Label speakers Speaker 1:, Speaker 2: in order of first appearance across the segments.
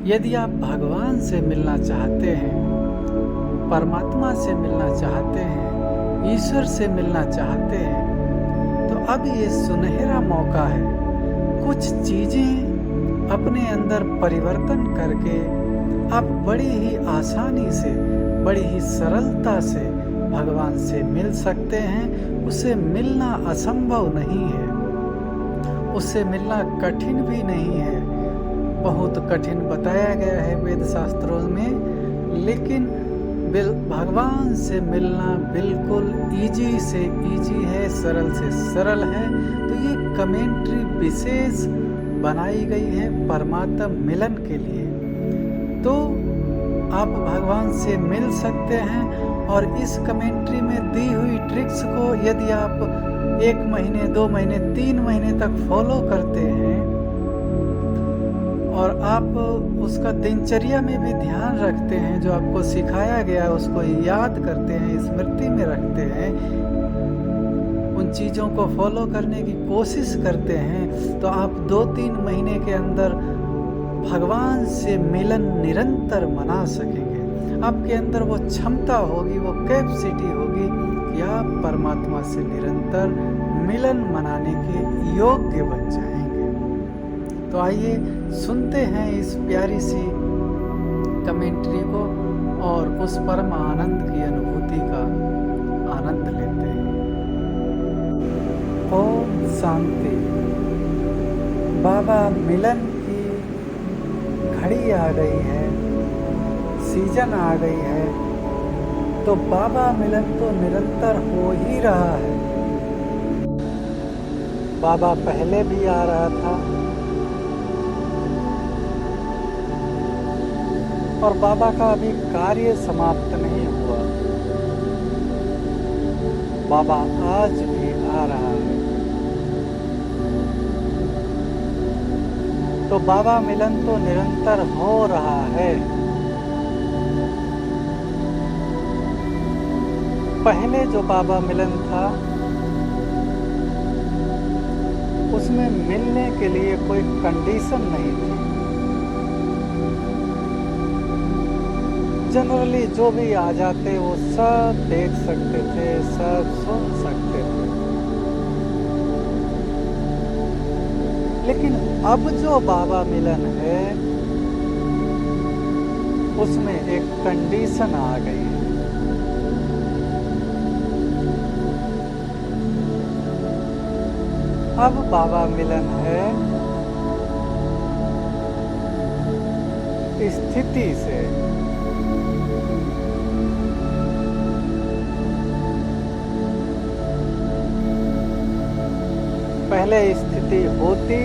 Speaker 1: यदि आप भगवान से मिलना चाहते हैं, परमात्मा से मिलना चाहते हैं, ईश्वर से मिलना चाहते हैं, तो अब ये सुनहरा मौका है। कुछ चीज़ें अपने अंदर परिवर्तन करके आप बड़ी ही आसानी से, बड़ी ही सरलता से भगवान से मिल सकते हैं। उससे मिलना असंभव नहीं है, उससे मिलना कठिन भी नहीं है। बहुत कठिन बताया गया है वेद शास्त्रों में, लेकिन भगवान से मिलना बिल्कुल इजी से इजी है, सरल से सरल है। तो ये कमेंट्री विशेष बनाई गई है परमात्मा मिलन के लिए। तो आप भगवान से मिल सकते हैं, और इस कमेंट्री में दी हुई ट्रिक्स को यदि आप 1 महीने, 2 महीने, 3 महीने तक फॉलो करते हैं, और आप उसका दिनचर्या में भी ध्यान रखते हैं, जो आपको सिखाया गया है उसको याद करते हैं, स्मृति में रखते हैं, उन चीज़ों को फॉलो करने की कोशिश करते हैं, तो आप 2-3 महीने के अंदर भगवान से मिलन निरंतर मना सकेंगे। आपके अंदर वो क्षमता होगी, वो कैपेसिटी होगी कि आप परमात्मा से निरंतर मिलन मनाने के योग्य बन जाएंगे। तो आइए सुनते हैं इस प्यारी सी कमेंट्री को और उस परम आनंद की अनुभूति का आनंद लेते हैं। ओम शांति। बाबा मिलन की घड़ी आ गई है, सीजन आ गई है, तो बाबा मिलन तो निरंतर हो ही रहा है। बाबा पहले भी आ रहा था, और बाबा का अभी कार्य समाप्त नहीं हुआ। बाबा आज भी आ रहा है। तो बाबा मिलन तो निरंतर हो रहा है। पहले जो बाबा मिलन था, उसमें मिलने के लिए कोई कंडीशन नहीं थी। जनरली जो भी आ जाते वो सब देख सकते थे, सब सुन सकते थे। लेकिन अब जो बाबा मिलन है, उसमें एक कंडीशन आ गई है। अब बाबा मिलन है स्थिति से। पहले स्थिति होती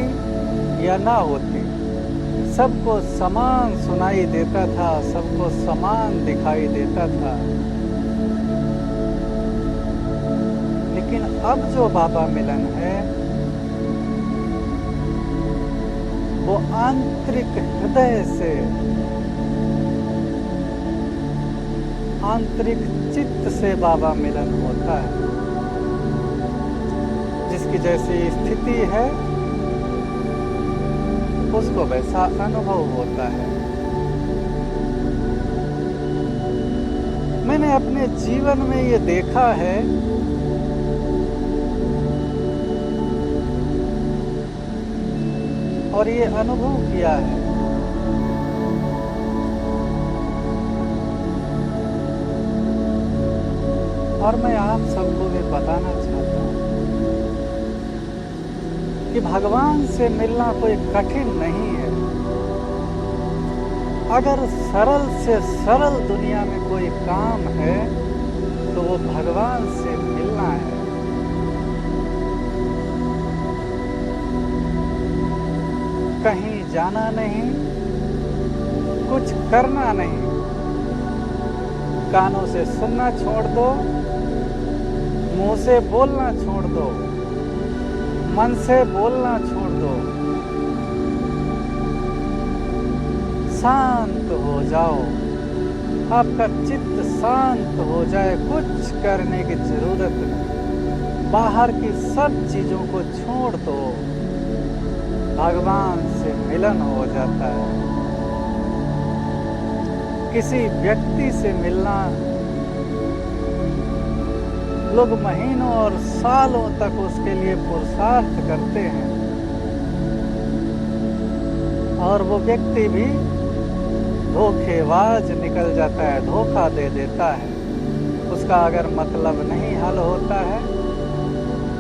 Speaker 1: या ना होती, सबको समान सुनाई देता था, सबको समान दिखाई देता था। लेकिन अब जो बाबा मिलन है, वो आंतरिक हृदय से, आंतरिक चित्त से बाबा मिलन होता है। जिसकी जैसी स्थिति है, उसको वैसा अनुभव होता है। मैंने अपने जीवन में ये देखा है और ये अनुभव किया है। और मैं आप सबको भी बताना चाहता हूँ कि भगवान से मिलना कोई कठिन नहीं है। अगर सरल से सरल दुनिया में कोई काम है, तो वो भगवान से मिलना है। कहीं जाना नहीं, कुछ करना नहीं, कानों से सुनना छोड़ दो, मुंह से बोलना छोड़ दो, मन से बोलना छोड़ दो, शांत हो जाओ, आपका चित्त शांत हो जाए, कुछ करने की जरूरत नहीं, बाहर की सब चीजों को छोड़ दो, भगवान से मिलन हो जाता है। किसी व्यक्ति से मिलना लोग महीनों और सालों तक उसके लिए पुरुषार्थ करते हैं और वो व्यक्ति भी धोखेबाज निकल जाता है, धोखा दे देता है। उसका अगर मतलब नहीं हल होता है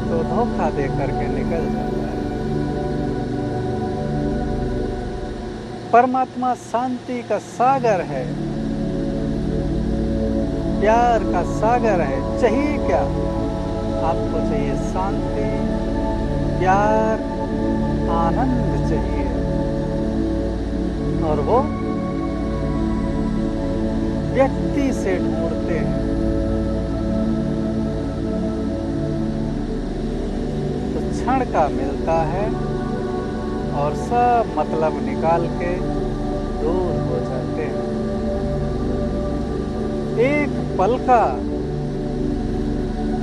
Speaker 1: तो धोखा दे करके निकल जाता है। परमात्मा शांति का सागर है, प्यार का सागर है। चाहिए क्या? आपको चाहिए शांति, प्यार, आनंद चाहिए, और वो व्यक्ति से ढूंढते हैं। तो क्षण का मिलता है और सब मतलब निकाल के दूर हो जाते हैं। एक पल का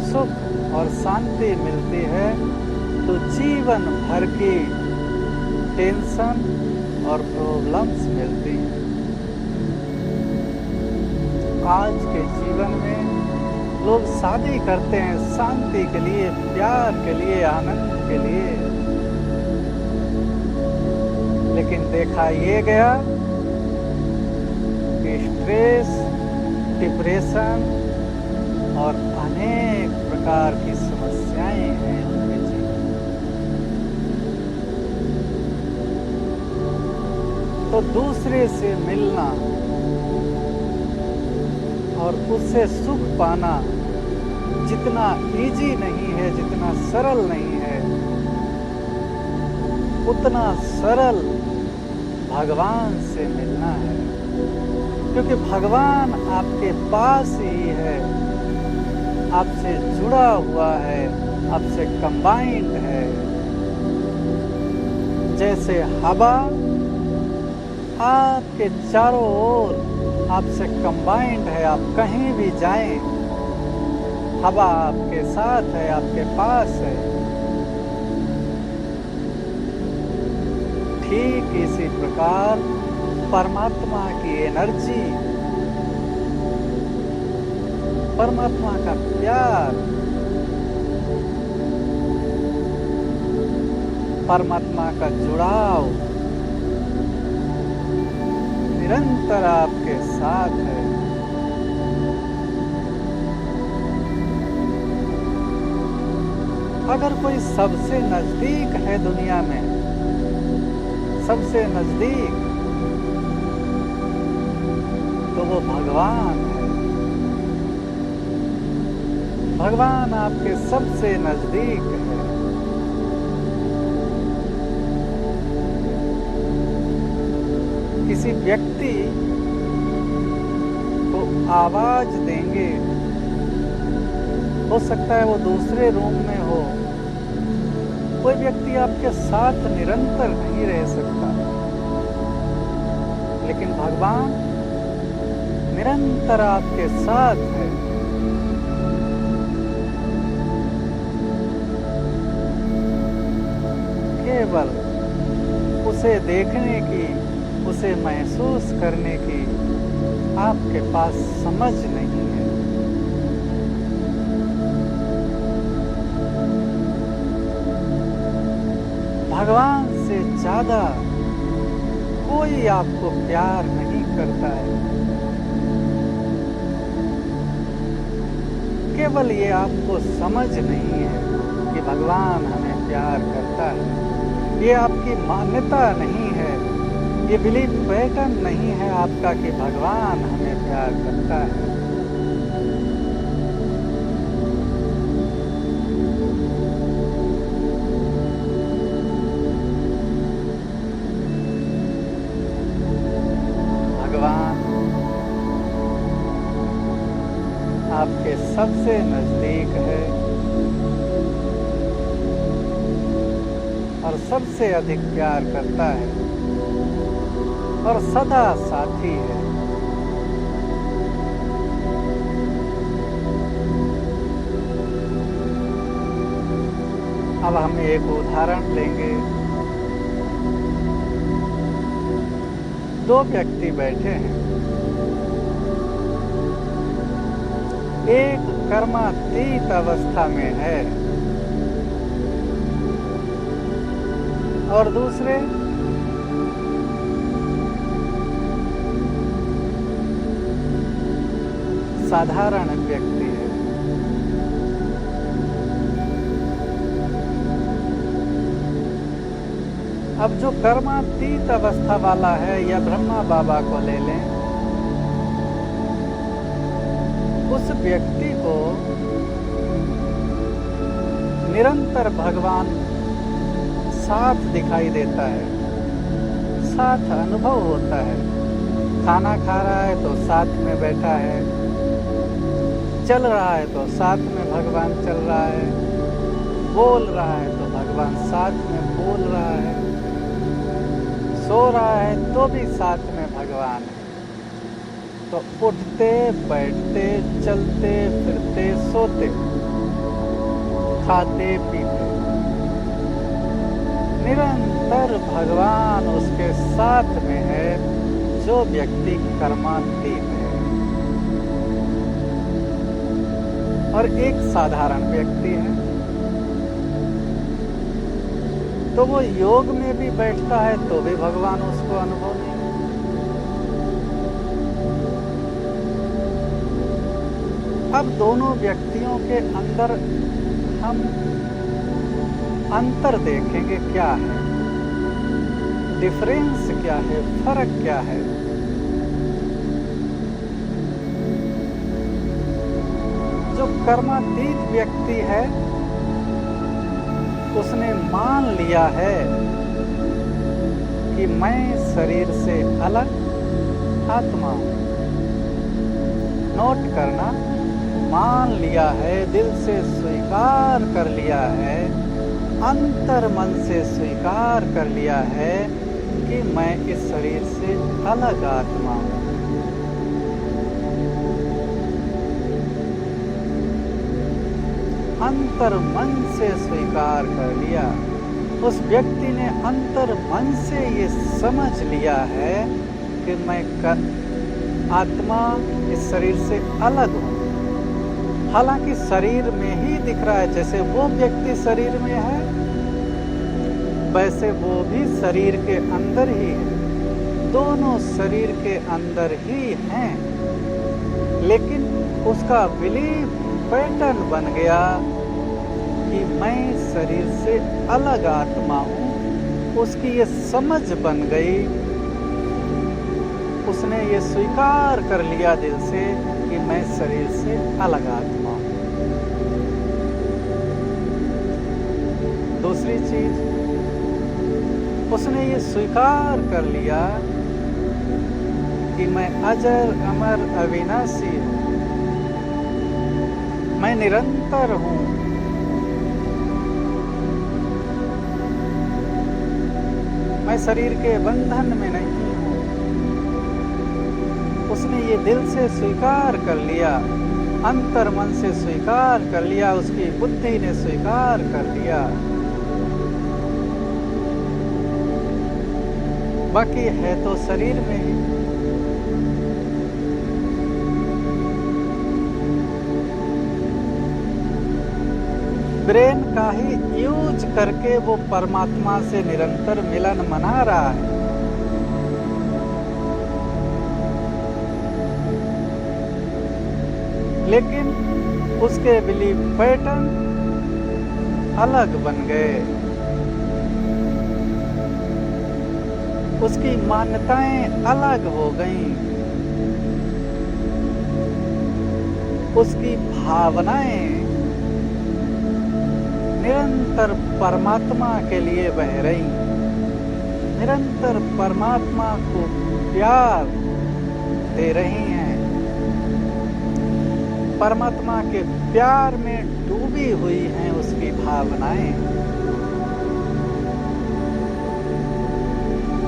Speaker 1: सुख और शांति मिलती है तो जीवन भर की टेंशन और प्रॉब्लम्स मिलती हैं। आज के जीवन में लोग शादी करते हैं शांति के लिए, प्यार के लिए, आनंद के लिए, लेकिन देखा ये गया कि स्ट्रेस, डिप्रेशन और अनेक प्रकार की समस्याएं हैं उनके जीवन में। तो दूसरे से मिलना और उससे सुख पाना जितना इजी नहीं है, जितना सरल नहीं है, उतना सरल भगवान से मिलना है। क्योंकि भगवान आपके पास ही है, आपसे जुड़ा हुआ है, आपसे कंबाइंड है। जैसे हवा आपके चारों ओर आपसे कंबाइंड है, आप कहीं भी जाएं, हवा आपके साथ है, आपके पास है। ठीक इसी प्रकार परमात्मा की एनर्जी, परमात्मा का प्यार, परमात्मा का जुड़ाव निरंतर आपके साथ है। अगर कोई सबसे नजदीक है दुनिया में, सबसे नजदीक, तो वो भगवान है। भगवान आपके सबसे नजदीक है। किसी व्यक्ति को आवाज देंगे, हो सकता है वो दूसरे रूम में हो, कोई व्यक्ति आपके साथ निरंतर नहीं रह सकता, लेकिन भगवान निरंतर आपके साथ है। केवल उसे देखने की, उसे महसूस करने की आपके पास समझ नहीं है। भगवान से ज्यादा कोई आपको प्यार नहीं करता है। केवल ये आपको समझ नहीं है कि भगवान हमें प्यार करता है। ये आपकी मान्यता नहीं है, ये बिलीफ पैटर्न नहीं है आपका कि भगवान हमें प्यार करता है। भगवान आपके सबसे नजदीक है और सबसे अधिक प्यार करता है और सदा साथी है। अब हम एक उदाहरण लेंगे। दो व्यक्ति बैठे हैं, एक कर्मातीत अवस्था में है और दूसरे साधारण व्यक्ति है। अब जो कर्मातीत अवस्था वाला है या ब्रह्मा बाबा को ले लें, उस व्यक्ति को निरंतर भगवान साथ दिखाई देता है, साथ अनुभव होता है। खाना खा रहा है तो साथ में बैठा है, चल रहा है तो साथ में भगवान चल रहा है, बोल रहा है तो भगवान साथ में बोल रहा है, सो रहा है तो भी साथ में भगवान है। तो उठते बैठते चलते फिरते सोते खाते पीते निरंतर भगवान उसके साथ में है, जो व्यक्ति कर्मातीत है। और एक साधारण व्यक्ति है, तो वो योग में भी बैठता है तो भी भगवान उसको अनुभव नहीं। अब दोनों व्यक्तियों के अंदर हम अंतर देखेंगे, क्या है डिफरेंस, क्या है फर्क, क्या है। जो कर्मातीत व्यक्ति है उसने मान लिया है कि मैं शरीर से अलग आत्मा हूं। नोट करना, मान लिया है, दिल से स्वीकार कर लिया है, अंतर मन से स्वीकार कर लिया है कि मैं इस शरीर से अलग आत्मा हूं। अंतर मन से स्वीकार कर लिया। उस व्यक्ति ने अंतर मन से ये समझ लिया है कि मैं आत्मा इस शरीर से अलग हूं। हालांकि शरीर में ही दिख रहा है, जैसे वो व्यक्ति शरीर में है वैसे वो भी शरीर के अंदर ही है, दोनों शरीर के अंदर ही हैं। लेकिन उसका बिलीफ पैटर्न बन गया कि मैं शरीर से अलग आत्मा हूं। उसकी ये समझ बन गई, उसने ये स्वीकार कर लिया दिल से कि मैं शरीर से अलग आत्मा हूं। दूसरी चीज, उसने ये स्वीकार कर लिया कि मैं अजर अमर अविनाशी हूं, मैं निरंतर हूं, मैं शरीर के बंधन में नहीं हूं। उसने ये दिल से स्वीकार कर लिया, अंतर मन से स्वीकार कर लिया, उसकी बुद्धि ने स्वीकार कर लिया। बाकी है तो शरीर में ही। ब्रेन का ही यूज करके वो परमात्मा से निरंतर मिलन मना रहा है। लेकिन उसके बिलीफ पैटर्न अलग बन गए, उसकी मान्यताएं अलग हो गईं, उसकी भावनाएं निरंतर परमात्मा के लिए बह रही, निरंतर परमात्मा को प्यार दे रही हैं, परमात्मा के प्यार में डूबी हुई हैं उसकी भावनाएं।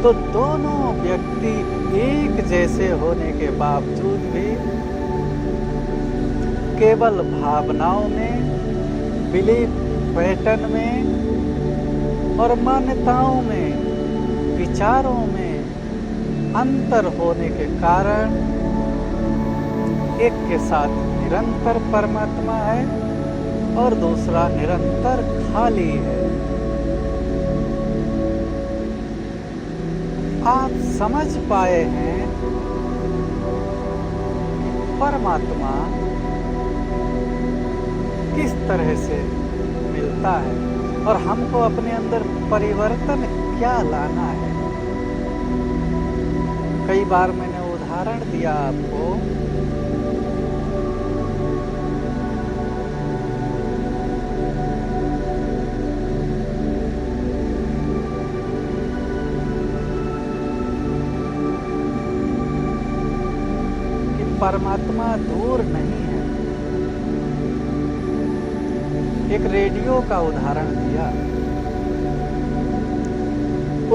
Speaker 1: तो दोनों व्यक्ति एक जैसे होने के बावजूद भी केवल भावनाओं में, बिलीफ पैटर्न में और मान्यताओं में, विचारों में अंतर होने के कारण एक के साथ निरंतर परमात्मा है और दूसरा निरंतर खाली है। आप समझ पाए हैं कि परमात्मा किस तरह से मिलता है और हमको अपने अंदर परिवर्तन क्या लाना है। कई बार मैंने उदाहरण दिया आपको कि परमात्मा दूर नहीं है। एक रेडियो का उदाहरण दिया,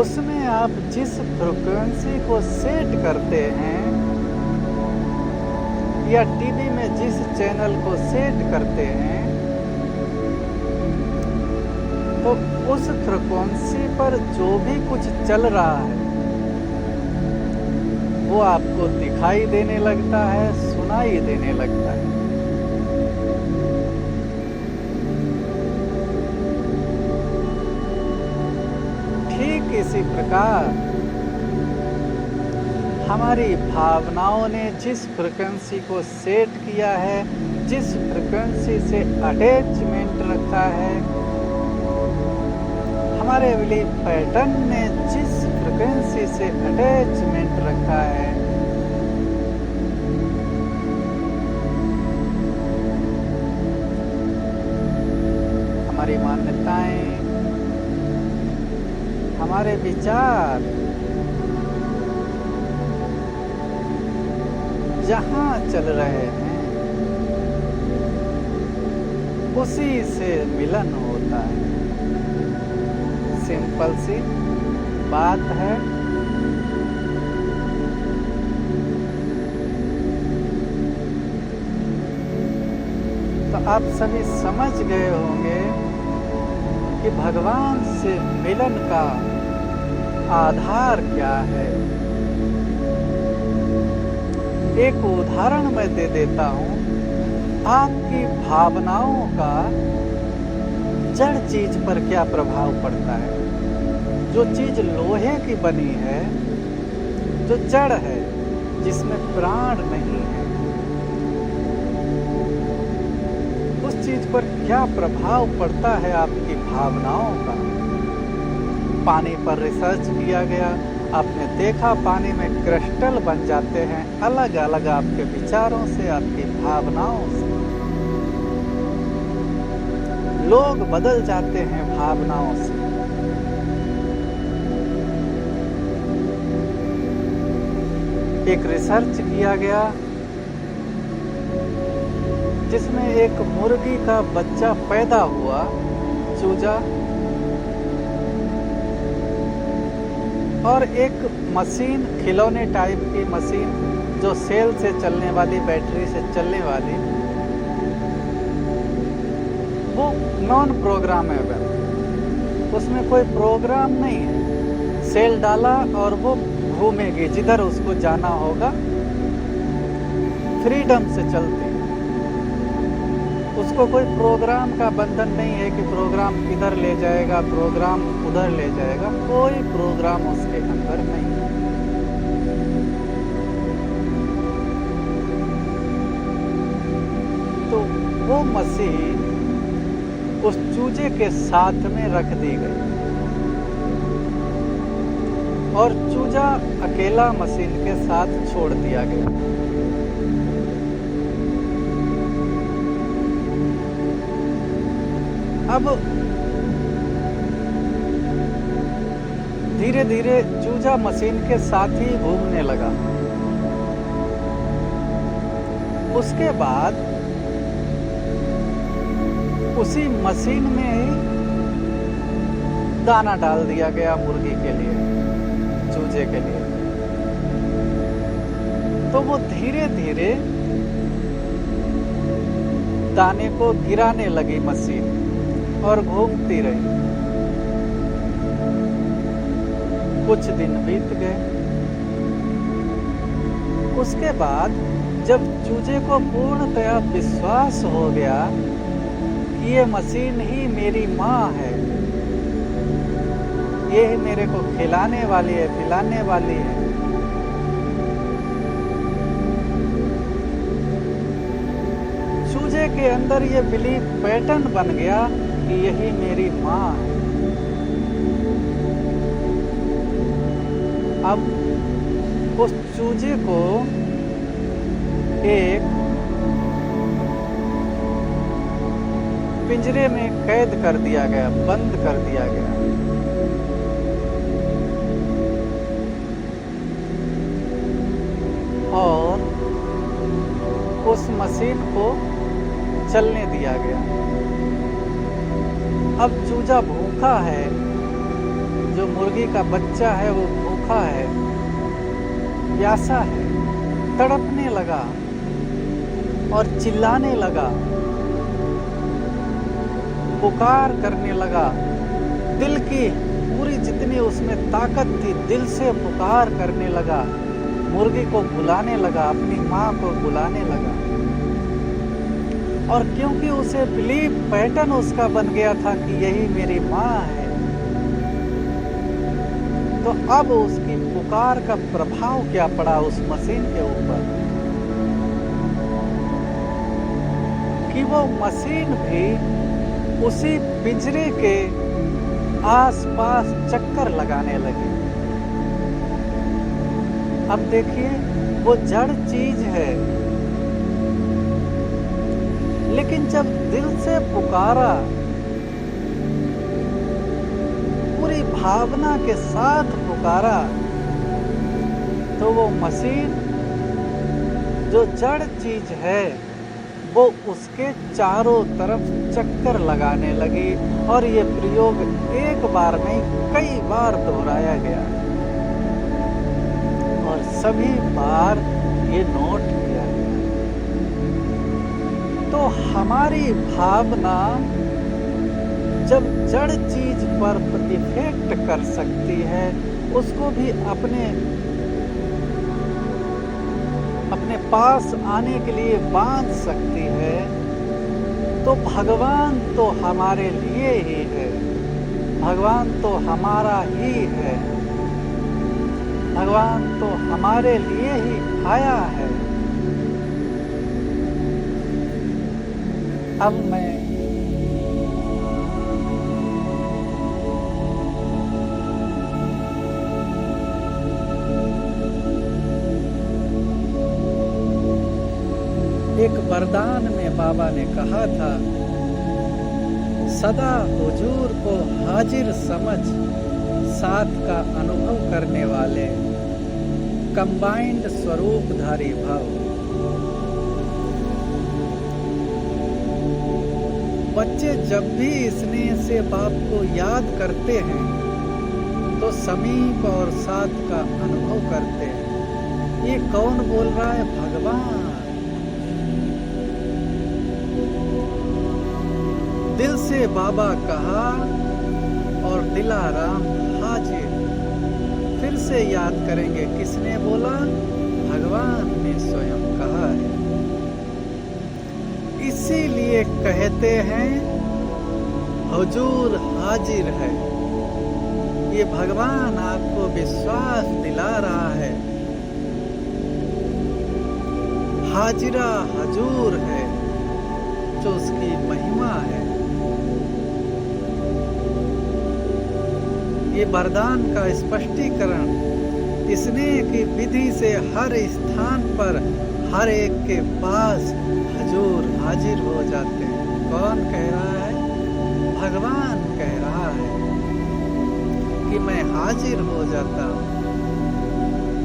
Speaker 1: उसमें आप जिस फ्रीक्वेंसी को सेट करते हैं या टीवी में जिस चैनल को सेट करते हैं, तो उस फ्रीक्वेंसी पर जो भी कुछ चल रहा है वो आपको दिखाई देने लगता है, सुनाई देने लगता है। ठीक इसी प्रकार हमारी भावनाओं ने जिस फ्रीक्वेंसी को सेट किया है, जिस फ्रीक्वेंसी से अटैचमेंट रखा है, हमारे बिलीफ पैटर्न ने जिस फ्रीक्वेंसी से अटैचमेंट रखा है, हमारी मान्यताएं, हमारे विचार जहां चल रहे हैं उसी से मिलन होता है। सिंपल सी बात है। तो आप सभी समझ गए होंगे कि भगवान से मिलन का आधार क्या है। एक उदाहरण मैं दे देता हूं। आपकी भावनाओं का जड़ चीज पर क्या प्रभाव पड़ता है। जो चीज लोहे की बनी है, जो जड़ है, जिसमें प्राण नहीं है, उस चीज पर क्या प्रभाव पड़ता है आपकी भावनाओं का। पानी पर रिसर्च किया गया, आपने देखा पानी में क्रिस्टल बन जाते हैं अलग अलग आपके विचारों से, आपकी भावनाओं से। लोग बदल जाते हैं भावनाओं से। एक रिसर्च किया गया जिसमें एक मुर्गी का बच्चा पैदा हुआ, चूजा, और एक मशीन, खिलौने टाइप की मशीन जो सेल से चलने वाली, बैटरी से चलने वाली, वो नॉन प्रोग्रामेबल, उसमें कोई प्रोग्राम नहीं है। सेल डाला और वो घूमेगी जिधर उसको जाना होगा, फ्रीडम से चलती। उसको कोई प्रोग्राम का बंधन नहीं है कि प्रोग्राम इधर ले जाएगा, प्रोग्राम उधर ले जाएगा, कोई प्रोग्राम उसके अंदर नहीं है। तो वो मशीन उस चूजे के साथ में रख दी गई और चूजा अकेला मशीन के साथ छोड़ दिया गया। अब धीरे धीरे चूजा मशीन के साथ ही घूमने लगा। उसके बाद उसी मशीन में ही दाना डाल दिया गया मुर्गी के लिए, चूजे के लिए। तो वो धीरे धीरे दाने को गिराने लगी मशीन और घूमती रही। कुछ दिन बीत गए। उसके बाद जब चूजे को पूर्णतया विश्वास हो गया कि ये मशीन ही मेरी माँ है, ये ही मेरे को खिलाने वाली है, पिलाने वाली है, चूजे के अंदर ये बिलीफ पैटर्न बन गया कि यही मेरी माँ है। अब उस चूजे को एक पिंजरे में कैद कर दिया गया, बंद कर दिया गया। और उस मशीन को चलने दिया गया। अब चूजा भूखा है, जो मुर्गी का बच्चा है वो भूखा है, प्यासा है, तड़पने लगा और चिल्लाने लगा, पुकार करने लगा। दिल की पूरी जितनी उसमें ताकत थी, दिल से पुकार करने लगा, मुर्गी को बुलाने लगा, अपनी माँ को बुलाने लगा। और क्योंकि उसे बिलीफ पैटर्न उसका बन गया था कि यही मेरी माँ है, तो अब उसकी पुकार का प्रभाव क्या पड़ा उस मशीन के ऊपर कि वो मशीन भी उसी पिंजरे के आसपास चक्कर लगाने लगी। अब देखिए, वो जड़ चीज है, लेकिन जब दिल से पुकारा, पूरी भावना के साथ पुकारा, तो वो मशीन जो जड़ चीज है वो उसके चारों तरफ चक्कर लगाने लगी। और ये प्रयोग एक बार नहीं कई बार दोहराया गया और सभी बार ये नोट किया गया। तो हमारी भावना जब जड़ चीज पर इफेक्ट कर सकती है, उसको भी अपने पास आने के लिए बांध सकती है, तो भगवान तो हमारे लिए ही है, भगवान तो हमारा ही है, भगवान तो हमारे लिए ही आया है। अब मैं एक वरदान में बाबा ने कहा था, सदा हुजूर को हाजिर समझ साथ का अनुभव करने वाले कंबाइंड स्वरूपधारी भाव। बच्चे जब भी स्नेह से बाप को याद करते हैं तो समीप और साथ का अनुभव करते हैं। ये कौन बोल रहा है? भगवान। दिल से बाबा कहा और दिलाराम हाजिर। फिर से याद करेंगे, किसने बोला? भगवान ने स्वयं कहा है। इसीलिए कहते हैं हुजूर हाजिर है। ये भगवान आपको विश्वास दिला रहा है, हाजिरा हजूर है, जो उसकी महिमा है। ये वरदान का स्पष्टीकरण स्नेह की विधि से हर स्थान पर हर एक के पास हजूर हाजिर हो जाते हैं। कौन कह रहा है? भगवान कह रहा है कि मैं हाजिर हो जाता हूँ।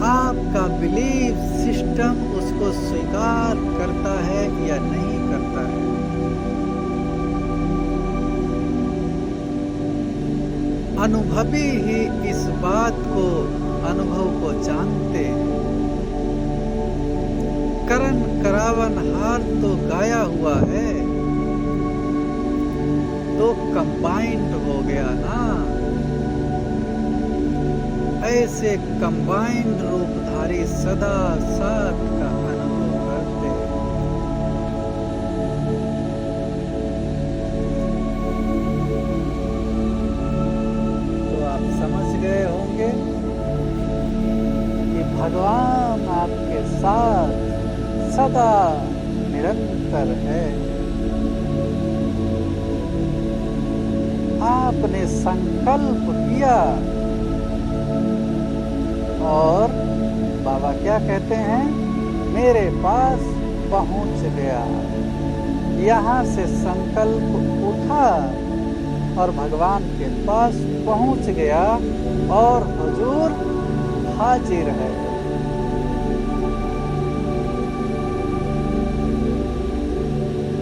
Speaker 1: आपका बिलीफ सिस्टम उसको स्वीकार करता है या नहीं करता है। अनुभवी ही इस बात को, अनुभव को जानते हैं। करण करावन हार तो गाया हुआ है, तो कंबाइंड हो गया ना। ऐसे कंबाइंड रूपधारी सदा साथ का अनुभव करते भगवान आपके साथ सदा निरंतर है। आपने संकल्प किया और बाबा क्या कहते हैं, मेरे पास पहुंच गया। यहाँ से संकल्प उठा और भगवान के पास पहुंच गया और हुजूर हाजिर है।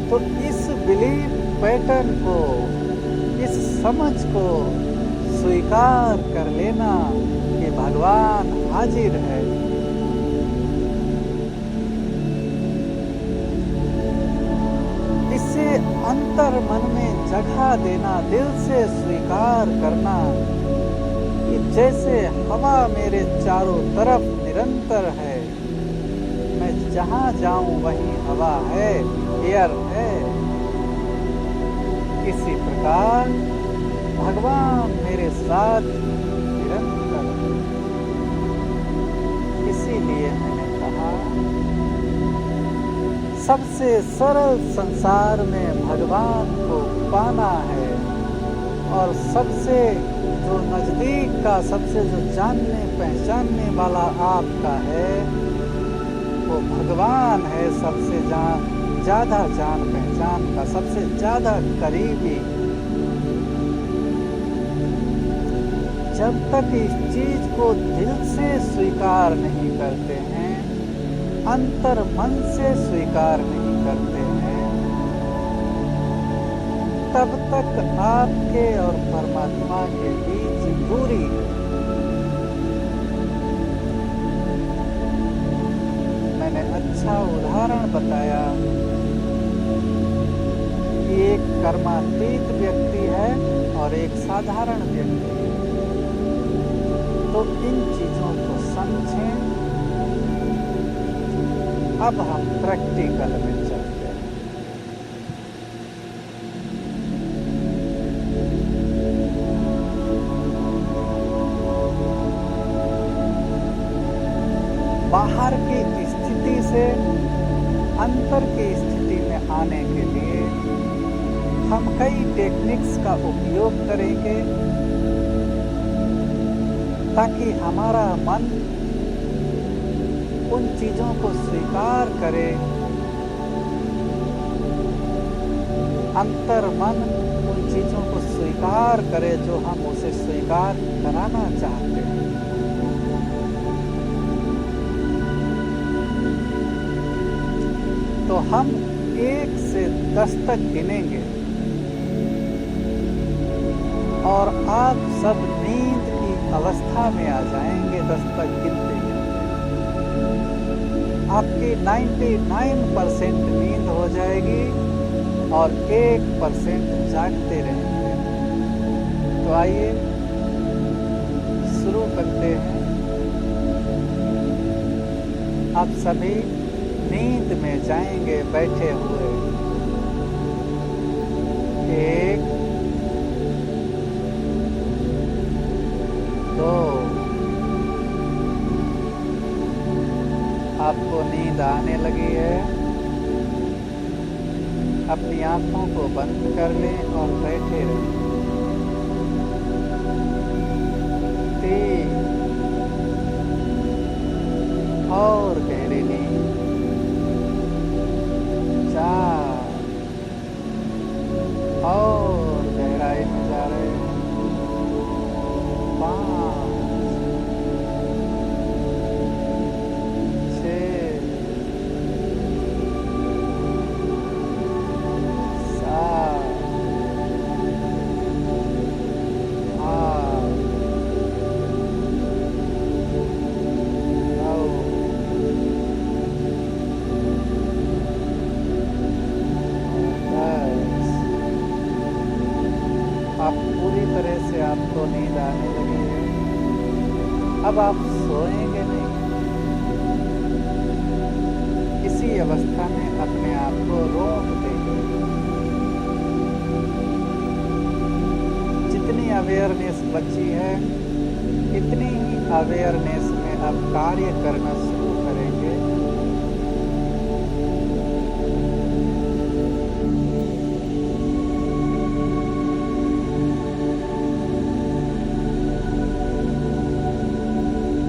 Speaker 1: तो इस बिलीफ पैटर्न को, इस समझ को स्वीकार कर लेना कि भगवान हाजिर है। इसे अंतर मन में जगह देना, दिल से स्वीकार करना कि जैसे हवा मेरे चारों तरफ निरंतर है, मैं जहाँ जाऊं वहीं हवा है, एयर है। इसी प्रकार भगवान मेरे साथ निरंतर है। इसीलिए मैंने कहा सबसे सरल संसार में भगवान को पाना है और सबसे जो नजदीक का, सबसे जो जानने पहचानने वाला आपका है वो भगवान है। सबसे ज्यादा जान पहचान का, सबसे ज्यादा करीबी। जब तक इस चीज को दिल से स्वीकार नहीं करते हैं, अंतर मन से स्वीकार नहीं करते हैं, तब तक आपके और परमात्मा के बीच दूरी है। मैंने अच्छा उदाहरण बताया कि एक कर्मातीत व्यक्ति है और एक साधारण व्यक्ति है। तो इन चीजों को समझें। अब हम प्रैक्टिकल में चलते हैं। बाहर की स्थिति से अंतर की स्थिति में आने के लिए हम कई टेक्निक्स का उपयोग करेंगे ताकि हमारा मन उन चीजों को स्वीकार करे, अंतर मन उन चीजों को स्वीकार करे जो हम उसे स्वीकार कराना चाहते हैं। तो हम 1 से 10 तक गिनेंगे और आप सब नींद की अवस्था में आ जाएंगे। 10 तक गिनते आपकी 99% नींद हो जाएगी और 1% जागते रहेंगे। तो आइए शुरू करते हैं। आप सभी नींद में जाएंगे बैठे हुए। 1 2 आपको नींद आने लगी है। अपनी आंखों को बंद कर लें और बैठे रहें। 3 और गहरी नींद। 4 और गहराई में जा रहे हैं। 5 आप पूरी तरह से आपको नींद आने लगी है। अब आप सोएंगे नहीं। इसी अवस्था में अपने आप को रोक देंगे। जितनी अवेयरनेस बची है इतनी ही अवेयरनेस में आप कार्य करना शुरू करेंगे,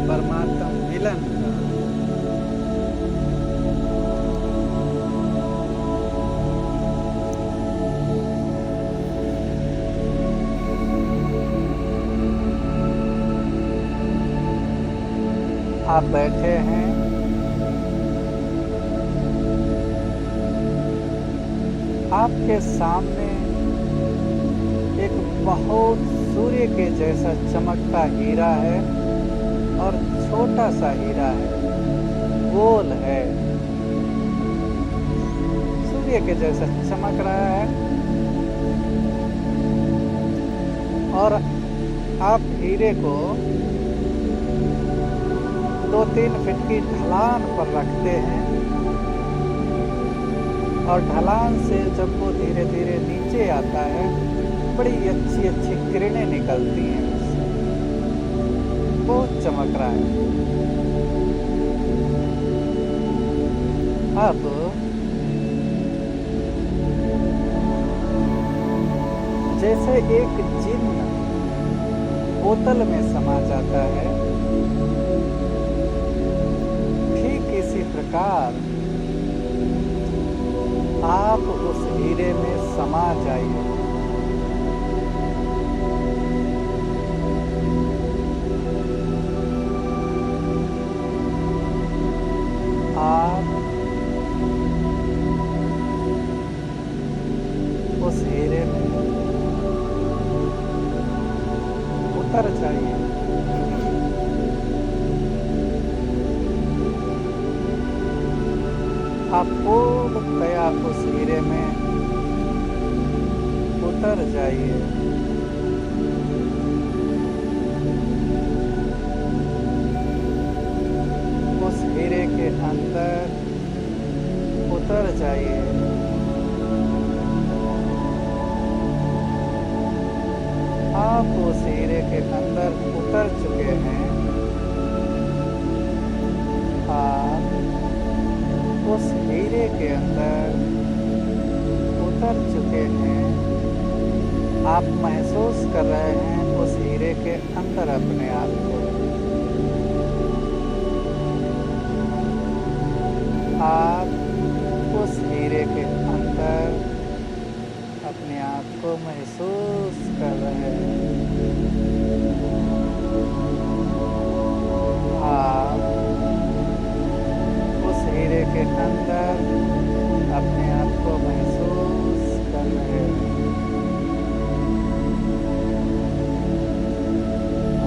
Speaker 1: परमात्मा मिलन का, आप बैठे हैं, आपके सामने एक बहुत सूर्य के जैसा चमकता हीरा है और छोटा सा हीरा है, गोल है, सूर्य के जैसा चमक रहा है। और आप हीरे को 2-3 फीट की ढलान पर रखते हैं और ढलान से जब वो धीरे धीरे नीचे आता है, बड़ी अच्छी अच्छी किरणें निकलती हैं उससे, बहुत चमक रहा है। अब जैसे एक जिन्न बोतल में समा जाता है, इसी प्रकार आप उस हीरे में समा जाइए। आप उस हीरे में उतर जाइए। आप पूर्णतया उस हीरे में उतर जाइए। उस हीरे के अंदर उतर जाइए। आप उस हीरे के अंदर उतर चुके हैं। आप उस हीरे के अंदर उतर चुके हैं। आप महसूस कर रहे हैं उस हीरे के अंदर अपने आप को। आप उस हीरे के अंदर अपने आप को महसूस कर रहे हैं। आप हीरे के अंदर अपने आप को महसूस कर रहे हैं।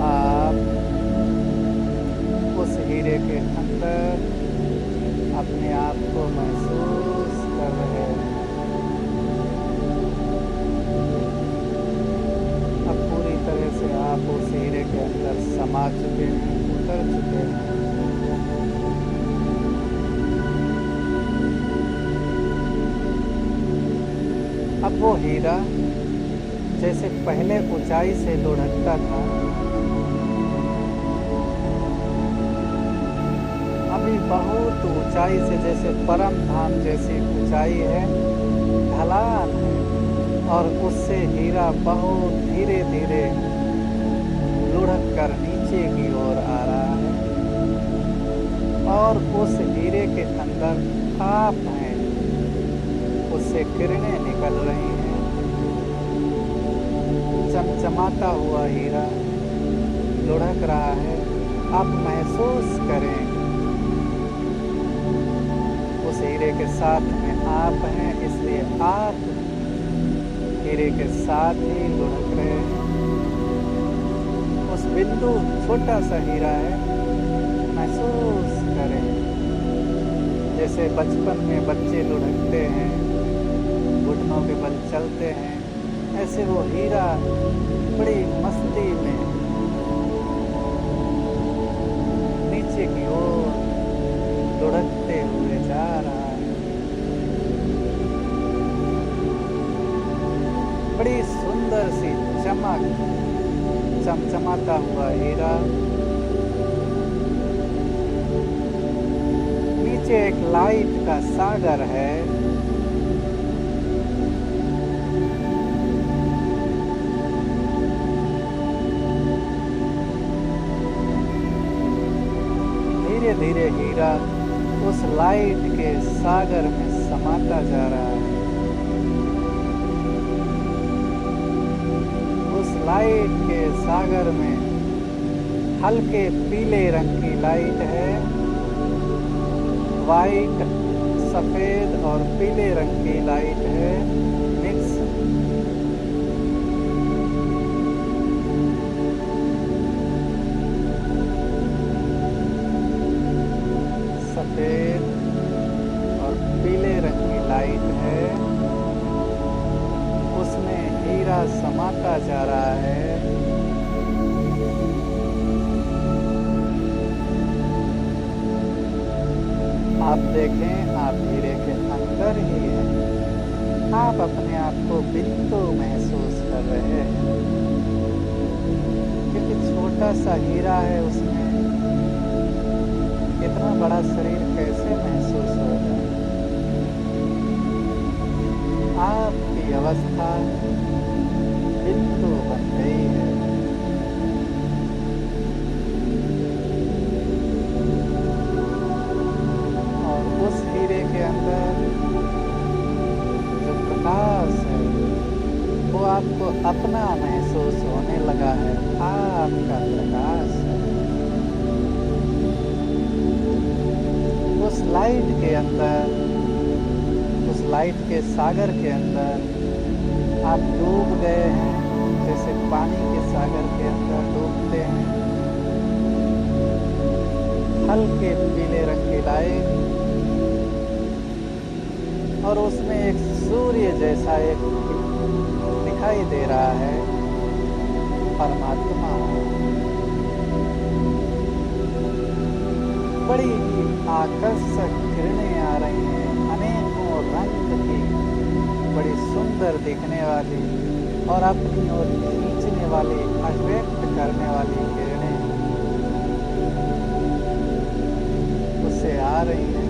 Speaker 1: आप उस हीरे के अंदर अपने आप को महसूस कर रहे हैं। अब पूरी तरह से आप उस हीरे के अंदर समा चुके हैं, उतर चुके हैं। अब वो हीरा जैसे पहले ऊंचाई से लुढ़कता था, अभी बहुत ऊंचाई से, जैसे परम धाम जैसी ऊंचाई है, ढलान है, और उससे हीरा बहुत धीरे धीरे लुढ़क कर नीचे की ओर आ रहा है। और उस हीरे के अंदर आप हैं, उससे किरणें निकल रही हैं। चमचमाता हुआ हीरा लुढ़क रहा है। आप महसूस करें उस हीरे के साथ में आप हैं, इसलिए आप हीरे के साथ ही लुढ़क रहे हैं। उस बिंदु छोटा सा हीरा है, महसूस करें जैसे बचपन में बच्चे लुढ़कते हैं, घुटनों के बल चलते हैं, ऐसे वो हीरा बड़ी मस्ती में नीचे की ओर लुढ़कते हुए जा रहा है। बड़ी सुंदर सी चमक, चमचमाता हुआ हीरा नीचे एक लाइट का सागर है। धीरे धीरे हीरा उस लाइट के सागर में समाता जा रहा है। उस लाइट के सागर में हल्के पीले रंग की लाइट है। वाइट, सफेद और पीले रंग की लाइट है मिक्स। सफेद और पीले रंग की लाइट है, उसमें हीरा समाता जा रहा है। आप देखें, आप हीरे के अंदर ही हैं। आप अपने आप को बिंदु महसूस कर रहे हैं, क्योंकि छोटा सा हीरा है, उसमें इतना बड़ा शरीर कैसे महसूस होगा। आपकी अवस्था बिंदु बन गई है। और उस हीरे के अंदर जो प्रकाश है वो आपको अपना महसूस होने लगा है। आपका प्रकाश है। उस लाइट के अंदर, उस लाइट के सागर के अंदर आप डूब गए हैं, जैसे पानी के सागर के अंदर डूबते हैं। हल्के पीले रंग की लाइट और उसमें एक सूर्य जैसा एक दिखाई दे रहा है, परमात्मा। बड़ी ही आकर्षक किरणें आ रही हैं, अनेकों रंग की, बड़ी सुंदर दिखने वाली और अपनी ओर खींचने वाली, अट्रैक्ट करने वाली किरणें उससे आ रही हैं।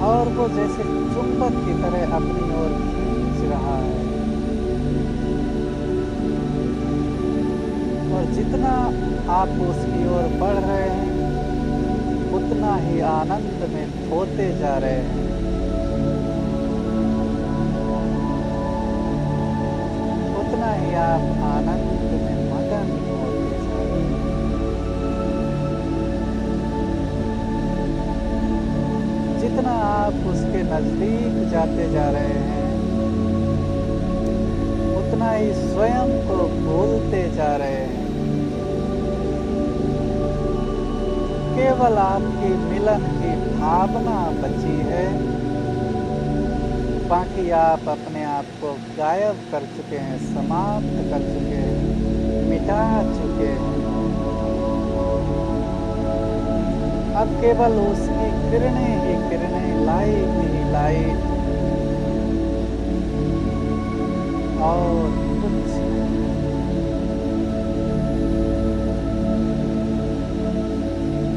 Speaker 1: और वो जैसे चुंबक की तरह अपनी ओर खींच रहा है। और जितना आप उसकी ओर बढ़ रहे हैं, उतना ही आनंद में खोते जा रहे हैं। उतना ही आप आनंद में मगन होते जा रहे हैं। जितना आप उसके नजदीक जाते जा रहे हैं, उतना ही स्वयं को भूलते जा रहे हैं। केवल आपकी मिलन की भावना बची है, बाकी आप अपने आप को गायब कर चुके हैं, समाप्त कर चुके हैं, मिटा चुके हैं। अब केवल उसकी किरणें ही किरणें, लाइट ही लाइट, और कुछ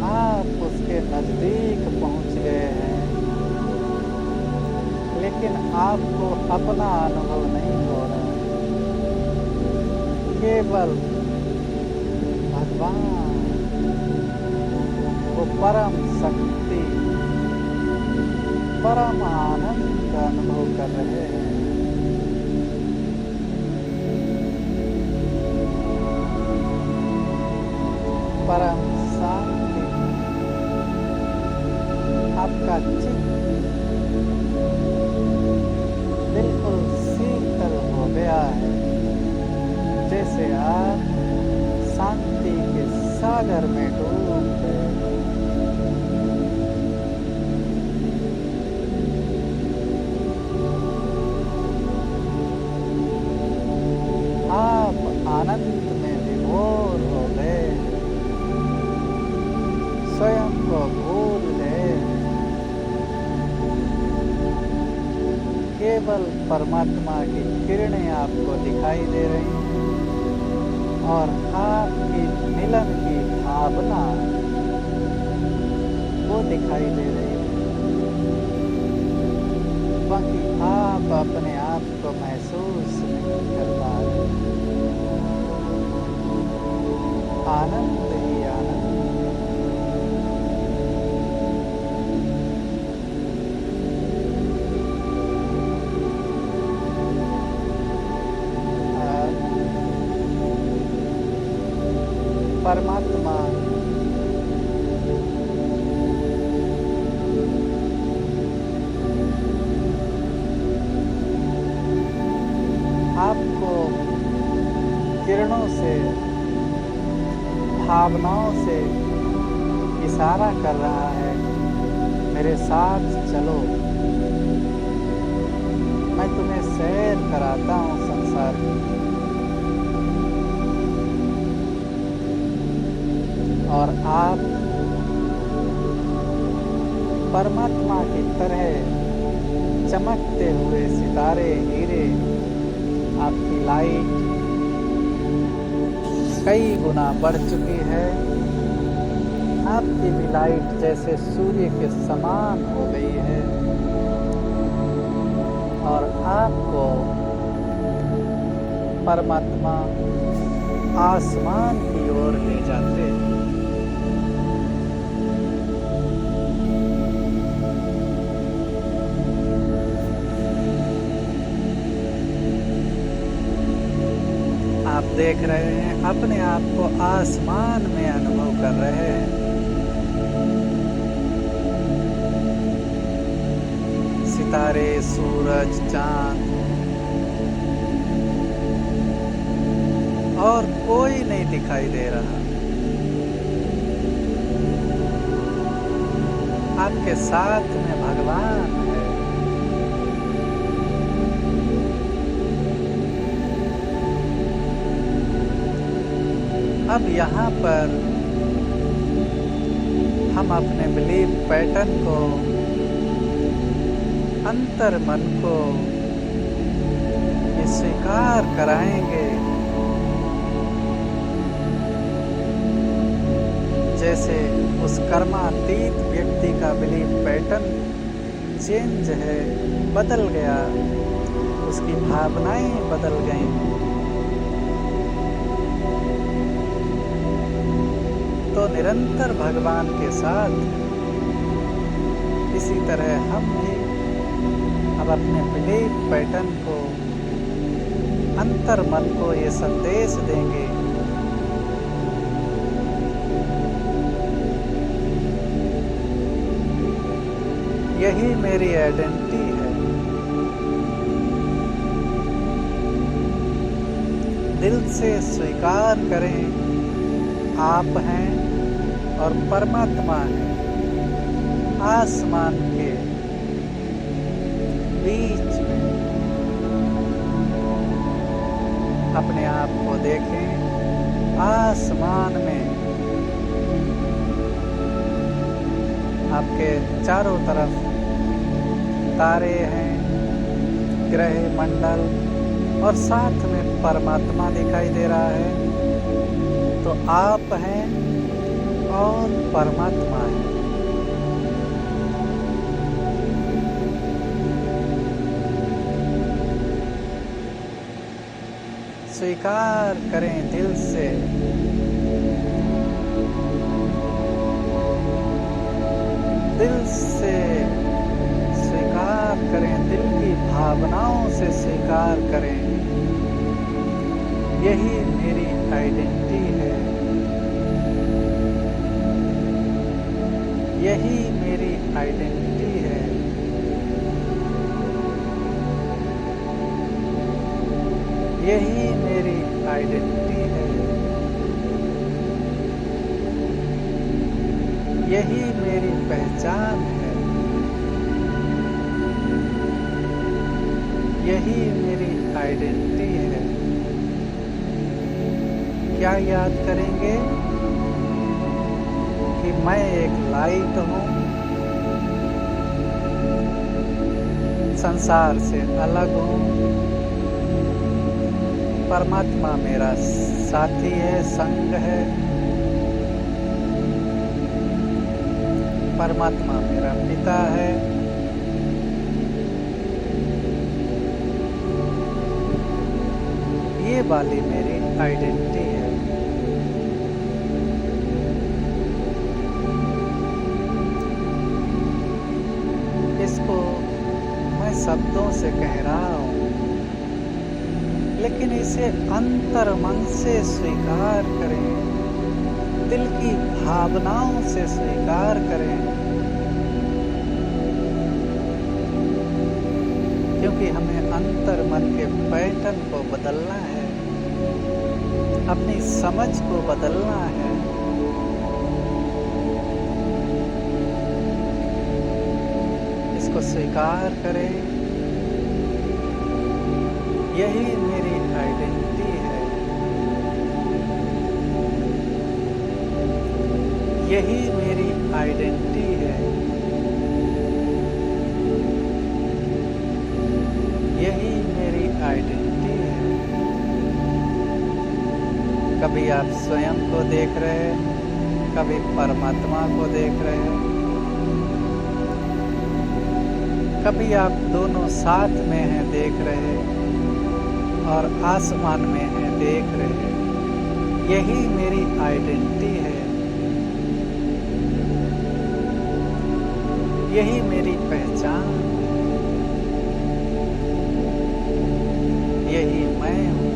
Speaker 1: आप उसके नजदीक पहुंच गए हैं, लेकिन आपको अपना अनुभव नहीं हो रहा। केवल भगवान, वो परम शक्ति, परम आनंद का अनुभव कर रहे हैं। परम शांति, आपका चित्त बिल्कुल शीतल हो गया है, जैसे आप शांति के सागर में डूब गए। आप आनंद में विभोर हो गए, स्वयं को भूल गए। केवल परमात्मा की किरणें आपको दिखाई दे रही हैं और आपकी मिलन की भावना दिखाई दे रही है, बाकी आप अपने आप को महसूस नहीं कर पा रहे। आनंद ही आनंद। परमात्मा आपको किरणों से, भावनाओं से इशारा कर रहा है, मेरे साथ चलो, मैं तुम्हें सैर कराता हूँ संसार की। और आप परमात्मा की तरह चमकते हुए सितारे, हीरे, आपकी लाइट कई गुना बढ़ चुकी है। आपकी भी लाइट जैसे सूर्य के समान हो गई है और आपको परमात्मा आसमान की ओर ले जाते हैं। आप देख रहे हैं, अपने आप को आसमान में अनुभव कर रहे हैं। सितारे, सूरज, चांद और कोई नहीं दिखाई दे रहा। आपके साथ में भगवान है। अब यहाँ पर हम अपने बिलीफ पैटर्न को, अंतर मन को ये स्वीकार कराएंगे, जैसे उस कर्मातीत व्यक्ति का बिलीफ पैटर्न चेंज है, बदल गया, उसकी भावनाएं बदल गईं। तो निरंतर भगवान के साथ इसी तरह हम भी अब अपने बिलीफ पैटर्न को, अंतर मन को ये संदेश देंगे, यही मेरी आइडेंटिटी है। दिल से स्वीकार करें, आप हैं और परमात्मा है। आसमान के बीच में अपने आप को देखें। आसमान में आपके चारों तरफ तारे हैं, ग्रह मंडल और साथ में परमात्मा दिखाई दे रहा है। तो आप हैं और परमात्मा है। स्वीकार करें दिल से, दिल से स्वीकार करें, दिल की भावनाओं से स्वीकार करें, यही मेरी आइडेंटिटी है, यही मेरी आइडेंटिटी है। यही मेरी आइडेंटिटी है, यही मेरी पहचान है, यही मेरी आइडेंटिटी है। क्या याद करेंगे कि मैं एक लाइट हूँ, संसार से अलग हूँ, परमात्मा मेरा साथी है, संग है। परमात्मा मेरा पिता है, ये वाली मेरी आइडेंटिटी है। इसको मैं शब्दों से कह रहा हूँ, लेकिन इसे अंतर मन से स्वीकार करें, दिल की भावनाओं से स्वीकार करें, क्योंकि हमें अंतर मन के पैटर्न को बदलना है, अपनी समझ को बदलना है। इसको स्वीकार करें, यही मेरी आइडेंटिटी है, यही मेरी आइडेंटिटी है, यही मेरी आइडेंटिटी है। कभी आप स्वयं को देख रहे हैं, कभी परमात्मा को देख रहे हैं, कभी आप दोनों साथ में हैं देख रहे हैं और आसमान में हैं देख रहे हैं। यही मेरी आइडेंटिटी है, यही मेरी पहचान है, यही मैं हूँ।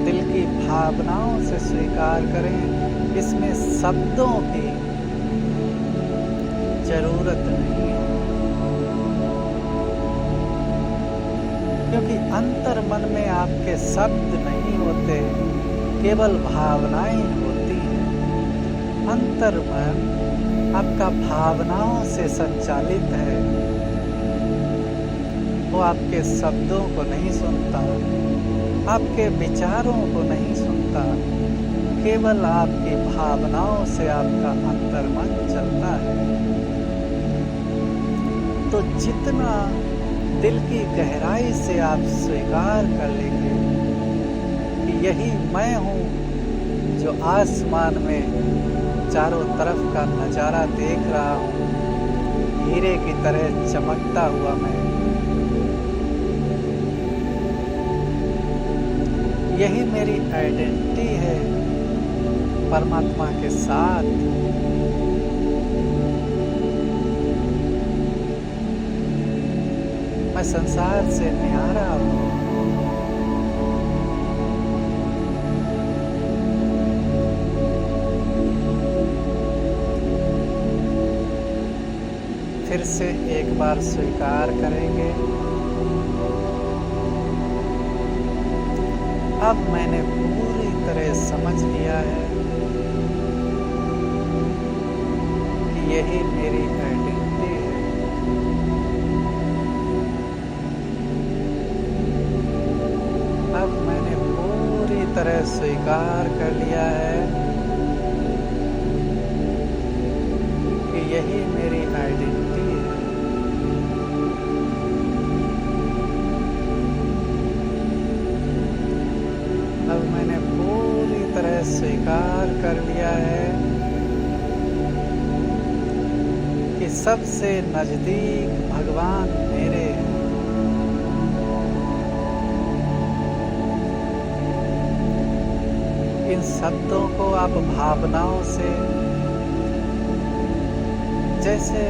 Speaker 1: दिल की भावनाओं से स्वीकार करें, इसमें शब्दों की जरूरत नहीं है, क्योंकि अंतर मन में आपके शब्द नहीं होते, केवल भावनाएं होती हैं। अंतर मन आपका भावनाओं से संचालित है, वो आपके शब्दों को नहीं सुनता, आपके विचारों को नहीं सुनता, केवल आपकी भावनाओं से आपका अंतर्मन चलता है। तो जितना दिल की गहराई से आप स्वीकार कर लेंगे कि यही मैं हूँ जो आसमान में चारों तरफ का नज़ारा देख रहा हूँ, हीरे की तरह चमकता हुआ मैं, यही मेरी आइडेंटिटी है परमात्मा के साथ। मैं संसार से न्यारा हूँ, फिर से एक बार स्वीकार करेंगे। अब मैंने पूरी तरह समझ लिया है कि यही मेरी आइडेंटिटी है। अब मैंने पूरी तरह स्वीकार कर लिया है कि यही मेरी आइडेंटिटी है। अब मैंने पूरी तरह स्वीकार कर लिया है कि सबसे नजदीक भगवान मेरे हैं। इन शब्दों को आप भावनाओं से, जैसे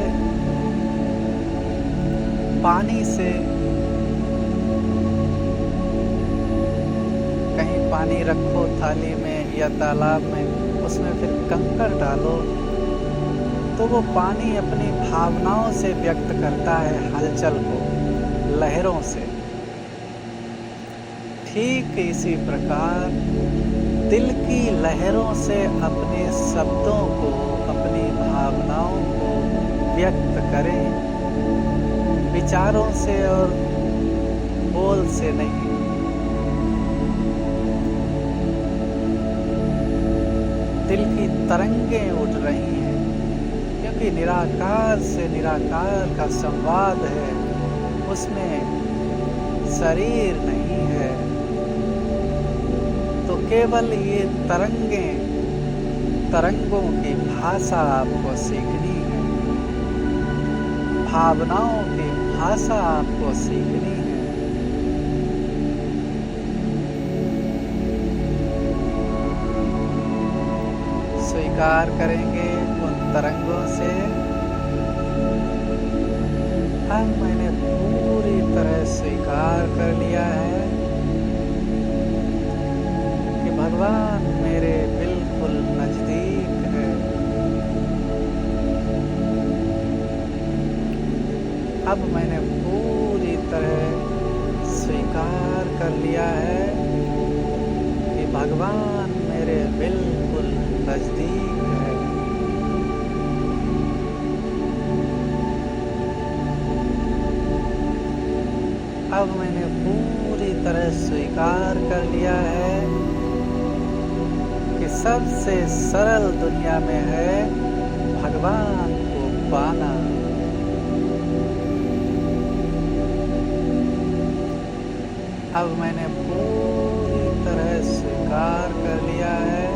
Speaker 1: पानी से, कहीं पानी रखो थाली में या तालाब में, उसमें फिर कंकड़ डालो तो वो पानी अपनी भावनाओं से व्यक्त करता है हलचल को, लहरों से। ठीक इसी प्रकार दिल की लहरों से अपने शब्दों को, अपनी भावनाओं को व्यक्त करें, विचारों से और बोल से नहीं। दिल की तरंगें उठ रही हैं, क्योंकि निराकार से निराकार का संवाद है, उसमें शरीर नहीं है। तो केवल ये तरंगें तरंगों की भाषा आपको सीखनी है, भावनाओं की भाषा आपको सीखनी है। स्वीकार करेंगे उन तरंगों से, अब मैंने पूरी तरह स्वीकार कर लिया है कि भगवान मेरे बिल्कुल नजदीक है। अब मैंने पूरी तरह स्वीकार कर लिया है कि भगवान मेरे बिल्कुल नजदीक है। अब मैंने पूरी तरह स्वीकार कर लिया है कि सबसे सरल दुनिया में है भगवान को पाना। अब मैंने पूरी तरह स्वीकार कर लिया है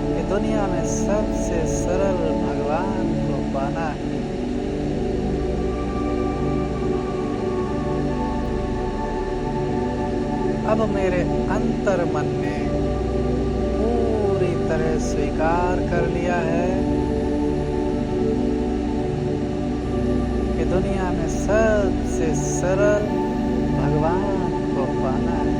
Speaker 1: कि दुनिया में सबसे सरल भगवान को पाना है। अब मेरे अंतर मन ने पूरी तरह स्वीकार कर लिया है कि दुनिया में सबसे सरल भगवान को पाना है।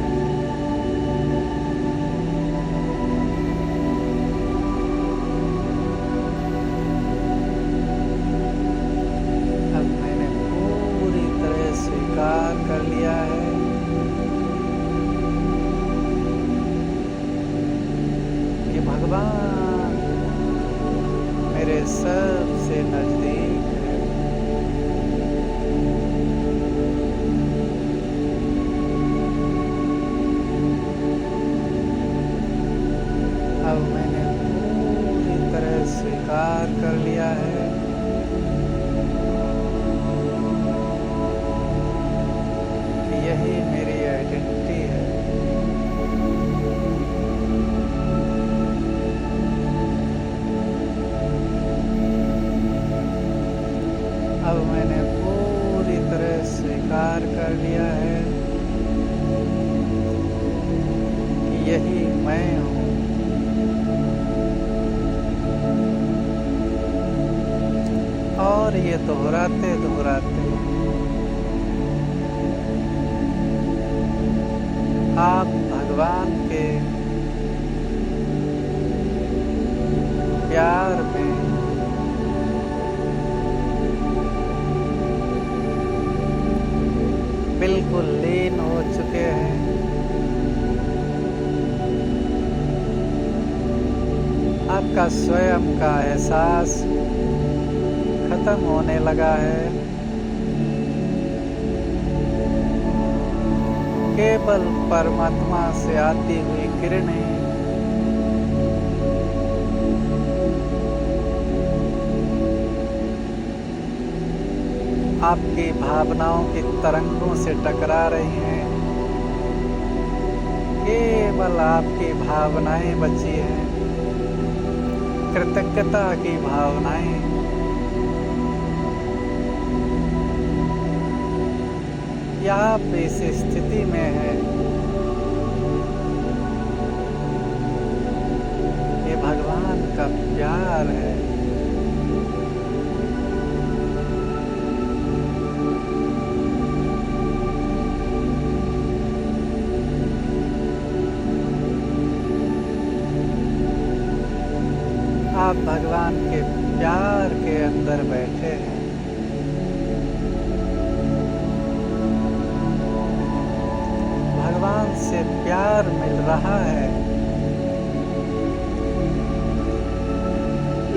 Speaker 1: अब मैंने पूरी तरह स्वीकार कर लिया है कि भगवान मेरे सबसे नजदीक है। अब मैंने पूरी तरह स्वीकार कर लिया है कि यही मेरी आइडेंटिटी है। अब मैंने पूरी तरह स्वीकार कर लिया है कि यही मैं हूँ। और ये दोहराते दोहराते आप भगवान के प्यार में बिल्कुल लीन हो चुके हैं। आपका स्वयं का एहसास खत्म होने लगा है। केवल परमात्मा से आती हुई किरणें आपकी भावनाओं की तरंगों से टकरा रही हैं। केवल आपकी भावनाएं बची हैं, कृतज्ञता की भावनाएं। आप इस स्थिति में है, ये भगवान का प्यार है। आप भगवान के प्यार के अंदर बैठे हैं। भगवान से प्यार मिल रहा है,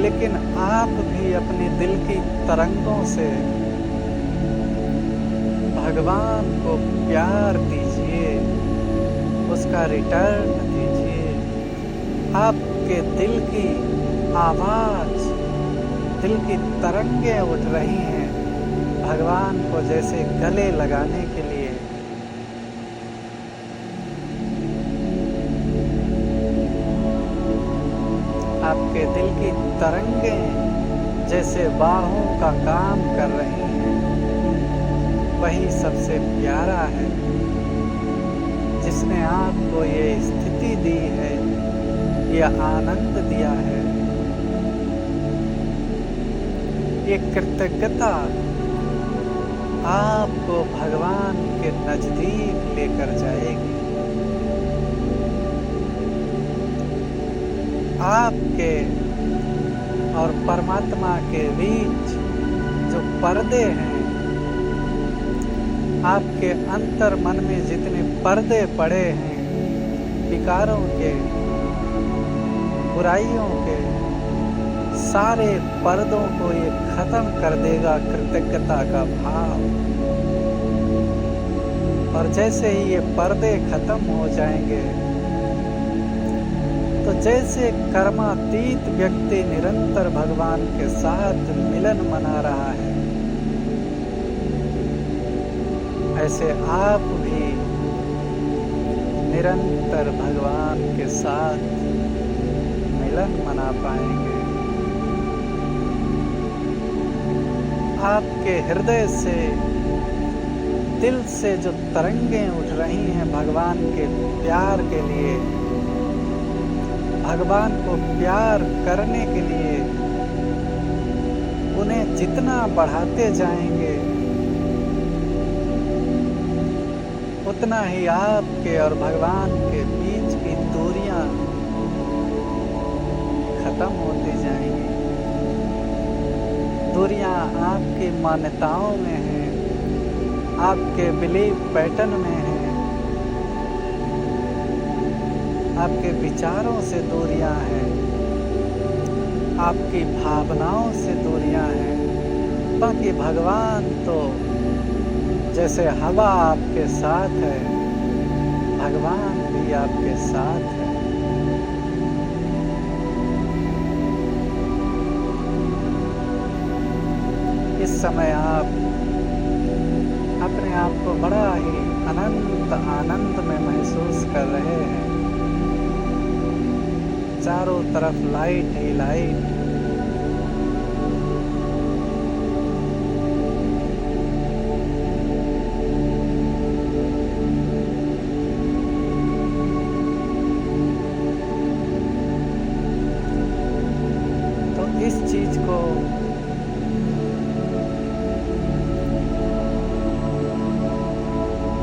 Speaker 1: लेकिन आप भी अपने दिल की तरंगों से भगवान को प्यार दीजिए, उसका रिटर्न दीजिए। आपके दिल की आवाज, दिल की तरंगें उठ रही हैं भगवान को जैसे गले लगाने के लिए। आपके दिल की तरंगें जैसे बाहों का काम कर रही हैं, वही सबसे प्यारा है जिसने आपको ये स्थिति दी है, ये आनंद दिया है। ये कृतज्ञता आपको भगवान के नजदीक लेकर जाएगी। आपके और परमात्मा के बीच जो पर्दे हैं, आपके अंतर मन में जितने पर्दे पड़े हैं, विकारों के, बुराइयों के, सारे पर्दों को ये खत्म कर देगा कृतज्ञता का भाव। और जैसे ही ये पर्दे खत्म हो जाएंगे, तो जैसे कर्मातीत व्यक्ति निरंतर भगवान के साथ मिलन मना रहा है, ऐसे आप भी निरंतर भगवान के साथ मिलन मना पाएंगे। आपके हृदय से, दिल से जो तरंगें उठ रही हैं भगवान के प्यार के लिए, भगवान को प्यार करने के लिए, उन्हें जितना बढ़ाते जाएंगे, उतना ही आपके और भगवान के बीच की दूरियां खत्म होती जाएंगी। दूरियां आपकी मान्यताओं में हैं, आपके बिलीफ पैटर्न में हैं, आपके विचारों से दूरियां हैं, आपकी भावनाओं से दूरियां हैं। बाकी भगवान तो जैसे हवा आपके साथ है, भगवान भी आपके साथ है। इस समय आप अपने आप को बड़ा ही अनंत आनंद में महसूस कर रहे हैं। चारों तरफ लाइट ही लाइट, तो इस चीज को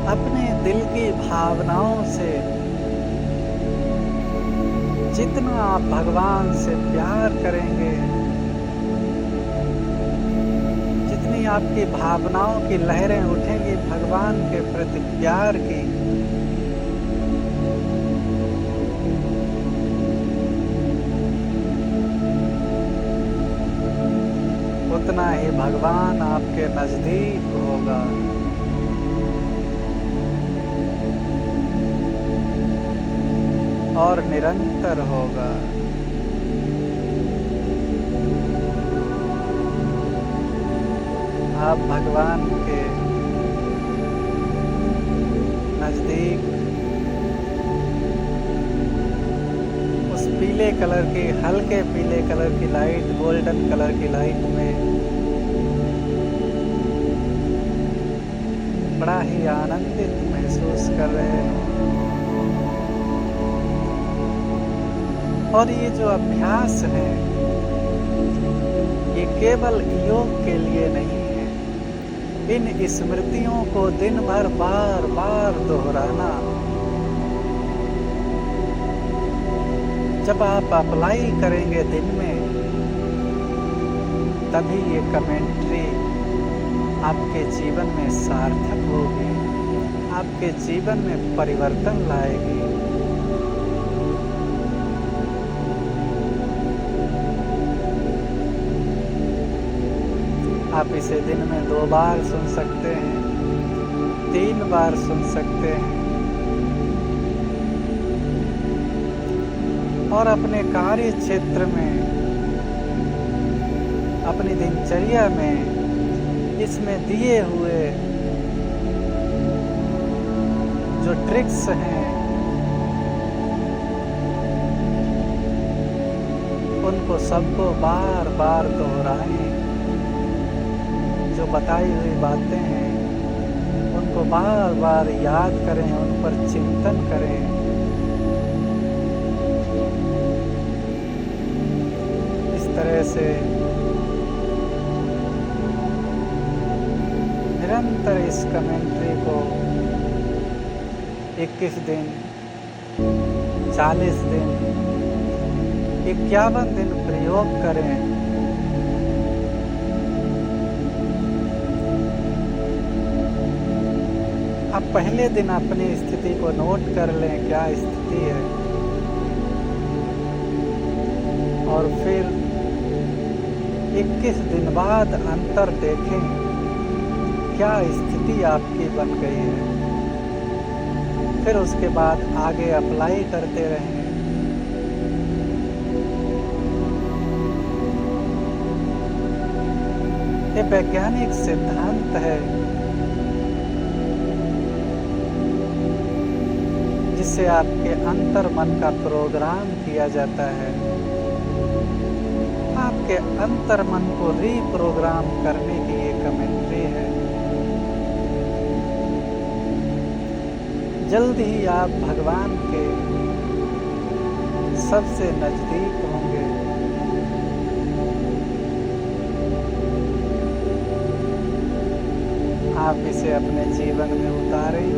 Speaker 1: अपने दिल की भावनाओं से, जितना आप भगवान से प्यार करेंगे, जितनी आपकी भावनाओं की लहरें उठेंगी भगवान के प्रति प्यार की, उतना ही भगवान आपके नजदीक होगा। और निरंतर होगा। आप भगवान के नजदीक उस पीले कलर की, हल्के पीले कलर की लाइट, गोल्डन कलर की लाइट में बड़ा ही आनंदित महसूस कर रहे हैं। और ये जो अभ्यास है, ये केवल योग के लिए नहीं है। इन स्मृतियों को दिन भर बार बार दोहराना, जब आप अप्लाई करेंगे दिन में, तभी ये कमेंट्री आपके जीवन में सार्थक होगी, आपके जीवन में परिवर्तन लाएगी। आप इसे दिन में 2 बार सुन सकते हैं, 3 बार सुन सकते हैं, और अपने कार्य क्षेत्र में, अपनी दिनचर्या में इसमें दिए हुए जो ट्रिक्स हैं उनको सबको बार बार दोहराएं। जो बताई हुई बातें हैं उनको बार बार याद करें, उन पर चिंतन करें। इस तरह से निरंतर इस कमेंट्री को 21 दिन, 40 दिन, 51 दिन प्रयोग करें। अब पहले दिन अपनी स्थिति को नोट कर लें, क्या स्थिति है, और फिर 21 दिन बाद अंतर देखें, क्या स्थिति आपकी बन गई है। फिर उसके बाद आगे अप्लाई करते रहें। ये वैज्ञानिक सिद्धांत है जिससे आपके अंतर मन का प्रोग्राम किया जाता है। आपके अंतर मन को रीप्रोग्राम करने की ये कमेंट्री है। जल्द ही आप भगवान के सबसे नजदीक होंगे। आप इसे अपने जीवन में उतारें।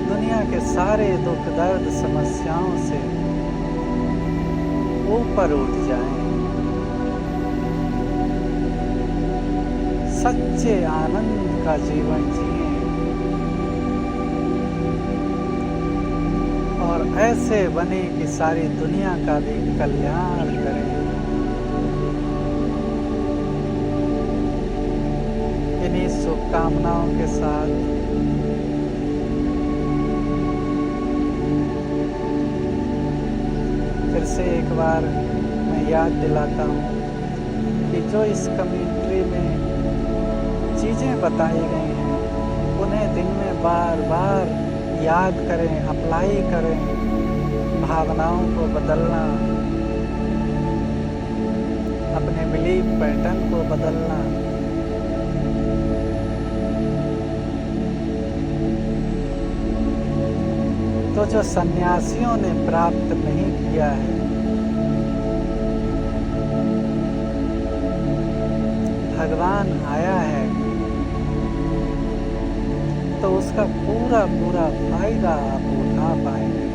Speaker 1: दुनिया के सारे दुख दर्द समस्याओं से ऊपर उठ जाएं। सच्चे आनंद का जीवन जिएं और ऐसे बने कि सारी दुनिया का भी कल्याण करें। इन्हीं शुभकामनाओं के साथ फिर से एक बार मैं याद दिलाता हूँ कि जो इस कमेंट्री में चीज़ें बताई गई हैं उन्हें दिन में बार बार याद करें, अप्लाई करें। भावनाओं को बदलना, अपने बिलीफ पैटर्न को बदलना, तो जो सन्यासियों ने प्राप्त नहीं किया है, भगवान आया है तो उसका पूरा पूरा फायदा आप उठा पाएंगे।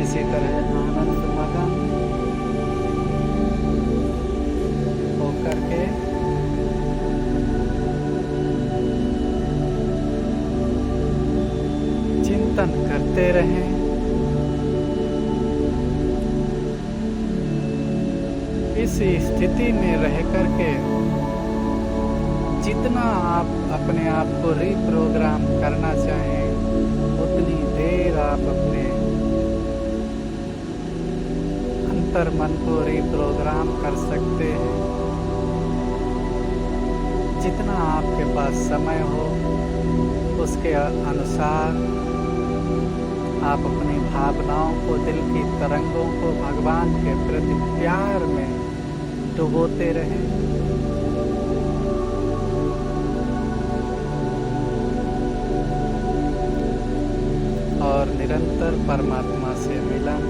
Speaker 1: इसी तरह आनंद मगन होकर के चिंतन करते रहें। इस स्थिति में रह करके जितना आप अपने आप को रीप्रोग्राम करना चाहें उतनी देर आप अपने अंतर मन को रीप्रोग्राम कर सकते हैं। जितना आपके पास समय हो उसके अनुसार आप अपनी भावनाओं को, दिल की तरंगों को भगवान के प्रति प्यार में डुबोते रहें। और निरंतर परमात्मा से मिलन